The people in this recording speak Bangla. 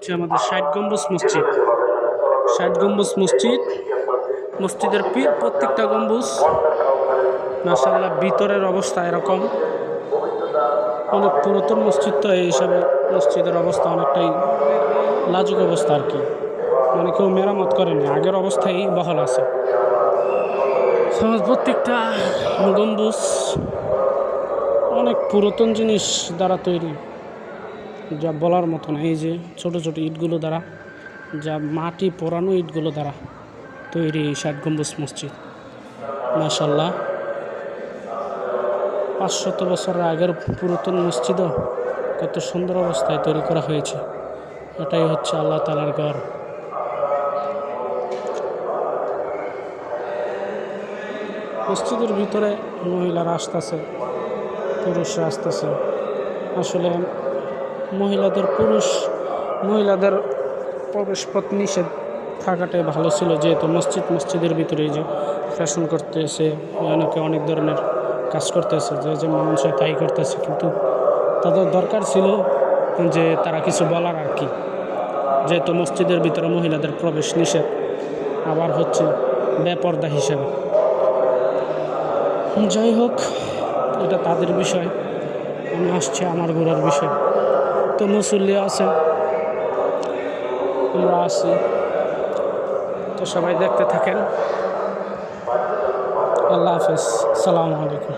হচ্ছে আমাদের ৬০ গম্বুজ মসজিদ। ৬০ গম্বুজ মসজিদ, মসজিদের প্রত্যেকটা গম্বুজ মাশাআল্লাহ ভিতরের অবস্থা এরকম। অনেক পুরাতন মসজিদ, তো এই হিসাবে মসজিদের অবস্থা অনেকটাই লাজুক অবস্থা আর কি, মানে কেউ মেরামত করেনি, আগের অবস্থায় বহাল আছে। প্রত্যেকটা গম্বুজ অনেক পুরাতন জিনিস দ্বারা তৈরি, যা বলার মতো না। এই যে ছোট ছোট ইটগুলো দ্বারা, যা মাটি পোড়ানো ইটগুলো দ্বারা তৈরি এই ৬০ গম্বুজ মসজিদ। মাশাআল্লাহ ৫০০ বছরের আগের পুরাতন মসজিদও কত সুন্দর অবস্থায় তৈরি করা হয়েছে। এটাই হচ্ছে আল্লাহ তাআলার ঘর। মসজিদের ভিতরে মহিলারা আসতেছে, পুরুষরা আসতেছে। আসলে মহিলাদের প্রবেশপথ নিষেধ থাকাটাই ভালো ছিল, যেহেতু মসজিদের ভিতরে যে ফ্যাশন করতেছে, অনেকে অনেক ধরনের কাজ করতেছে, যে মানুষ তাই করতেছে, কিন্তু তাদের দরকার ছিল যে তারা কিছু বলার আর কি, যেহেতু মসজিদের ভিতরে মহিলাদের প্রবেশ নিষেধ, আবার হচ্ছে বেপরদা হিসেবে। যাই হোক, এটা তাদের বিষয়, আমি আসছি আমার ঘোরার বিষয়। তো মুসল্লি আছে, আমরা আছি, তো সবাই দেখতে থাকেন। আল্লাহ হাফেজ, আসসালামু আলাইকুম।